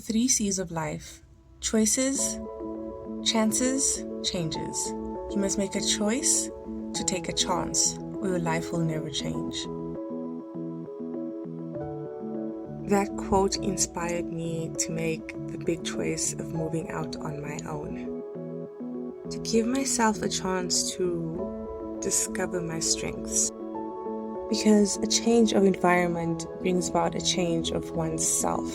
three C's of life: choices, chances, changes. You must make a choice to take a chance, or your life will never change. That quote inspired me to make the big choice of moving out on my own, to give myself a chance to discover my strengths. Because a change of environment brings about a change of oneself.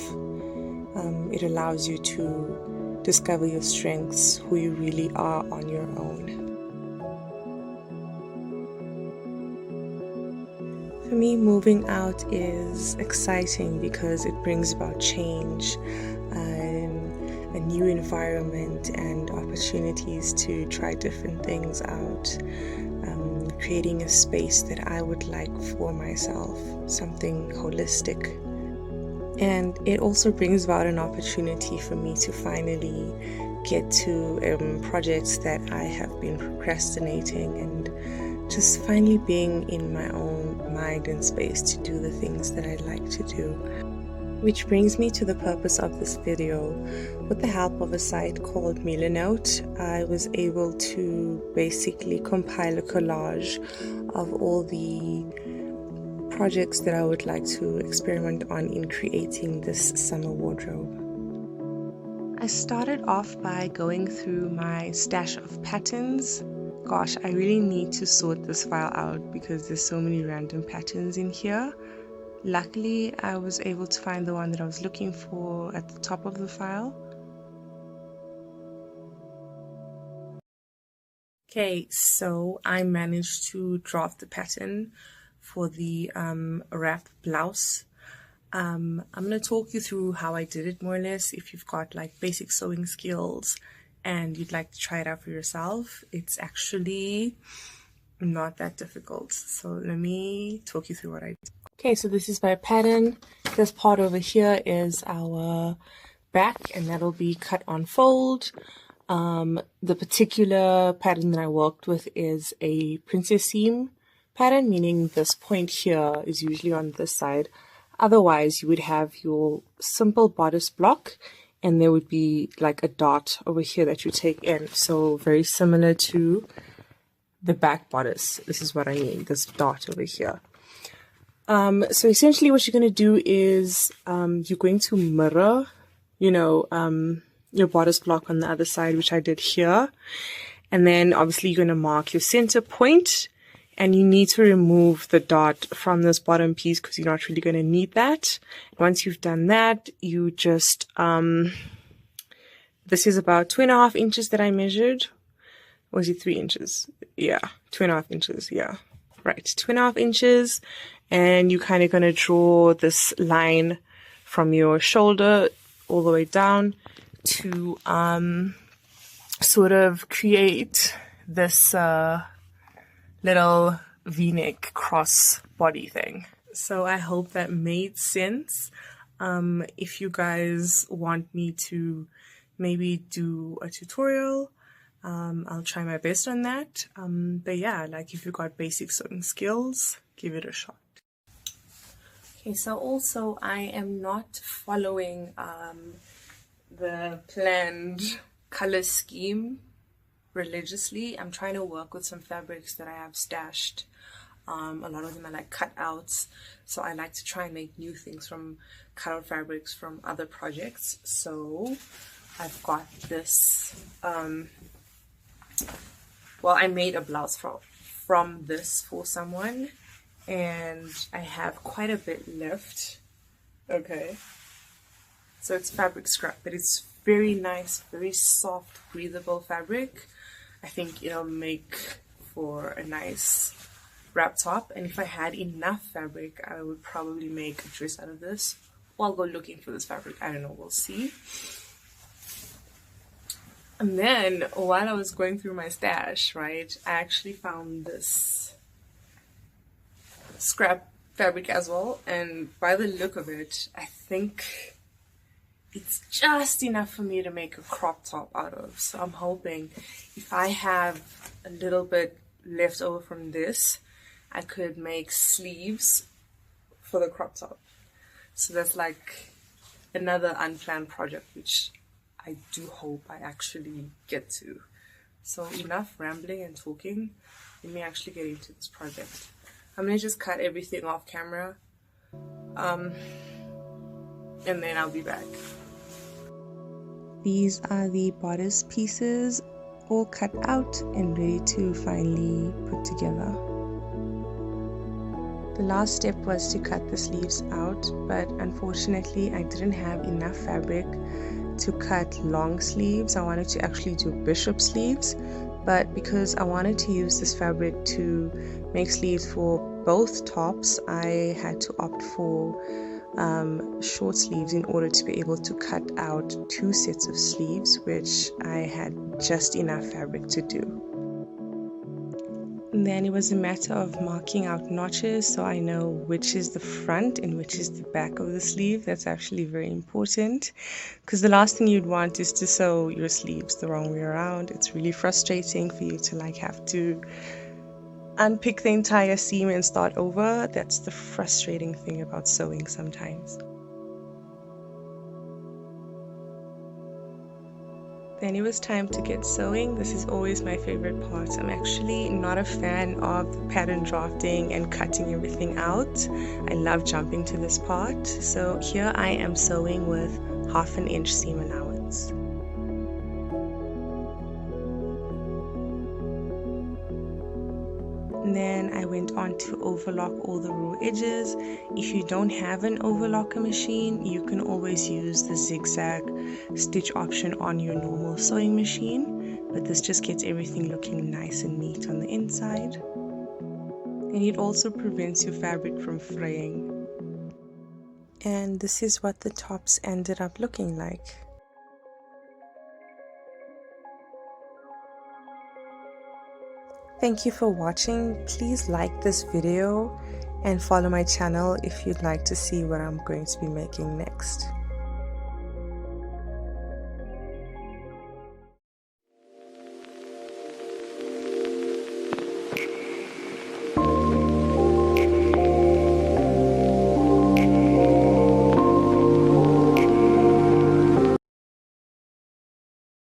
It allows you to discover your strengths, who you really are on your own. For me, moving out is exciting because it brings about change and a new environment and opportunities to try different things out. Creating a space that I would like for myself, something holistic. And it also brings about an opportunity for me to finally get to projects that I have been procrastinating, and just finally being in my own mind and space to do the things that I like to do. Which brings me to the purpose of this video. With the help of a site called Milanote, I was able to basically compile a collage of all the projects that I would like to experiment on in creating this summer wardrobe. I started off by going through my stash of patterns. Gosh, I really need to sort this file out because there's so many random patterns in here. Luckily, I was able to find the one that I was looking for at the top of the file. Okay, so I managed to draft the pattern for the wrap blouse. I'm going to talk you through how I did it more or less. If you've got like basic sewing skills and you'd like to try it out for yourself, it's actually not that difficult. So let me talk you through what I did. Okay, so this is my pattern. This part over here is our back, and that'll be cut on fold. The particular pattern that I worked with is a princess seam pattern, meaning this point here is usually on this side. Otherwise, you would have your simple bodice block, and there would be like a dot over here that you take in. So very similar to the back bodice. This is what I mean, this dot over here. So essentially what you're going to do is you're going to mirror, your bodice block on the other side, which I did here. And then obviously you're going to mark your center point, and you need to remove the dot from this bottom piece because you're not really going to need that. Once you've done that, you just, this is about 2.5 inches that I measured. Or is it 3 inches? Yeah, 2.5 inches. Yeah, right, 2.5 inches. And you're kind of going to draw this line from your shoulder all the way down to sort of create this little v-neck cross body thing. So I hope that made sense. If you guys want me to maybe do a tutorial, I'll try my best on that. But yeah, like if you've got basic sewing skills, give it a shot. Okay, so also I am not following the planned color scheme religiously. I'm trying to work with some fabrics that I have stashed. A lot of them are like cutouts, so I like to try and make new things from cutout fabrics from other projects. So I've got this, well, I made a blouse from this for someone, and I have quite a bit left. Okay, so it's fabric scrap, but it's very nice, very soft, breathable fabric. I think it'll make for a nice wrap top, and if I had enough fabric, I would probably make a dress out of this. Or I'll go looking for this fabric, I don't know, we'll see. And then while I was going through my stash, right, I actually found this scrap fabric as well, and by the look of it, I think it's just enough for me to make a crop top out of. So I'm hoping if I have a little bit left over from this, I could make sleeves for the crop top. So that's like another unplanned project, which I do hope I actually get to. So enough rambling and talking. Let me actually get into this project. I'm gonna just cut everything off camera, and then I'll be back. These are the bodice pieces, all cut out and ready to finally put together. The last step was to cut the sleeves out, but unfortunately I didn't have enough fabric to cut long sleeves. I wanted to actually do bishop sleeves, but because I wanted to use this fabric to make sleeves for both tops, I had to opt for short sleeves in order to be able to cut out 2 sets of sleeves, which I had just enough fabric to do. And then it was a matter of marking out notches so I know which is the front and which is the back of the sleeve. That's actually very important, because the last thing you'd want is to sew your sleeves the wrong way around. It's really frustrating for you to have to unpick the entire seam and start over. That's the frustrating thing about sewing sometimes. Then it was time to get sewing. This is always my favorite part. I'm actually not a fan of the pattern drafting and cutting everything out. I love jumping to this part. So here I am sewing with 1/2 inch seam allowance. And then I went on to overlock all the raw edges. If you don't have an overlocker machine, you can always use the zigzag stitch option on your normal sewing machine, but this just gets everything looking nice and neat on the inside. And it also prevents your fabric from fraying. And this is what the tops ended up looking like. Thank you for watching. Please like this video and follow my channel if you'd like to see what I'm going to be making next.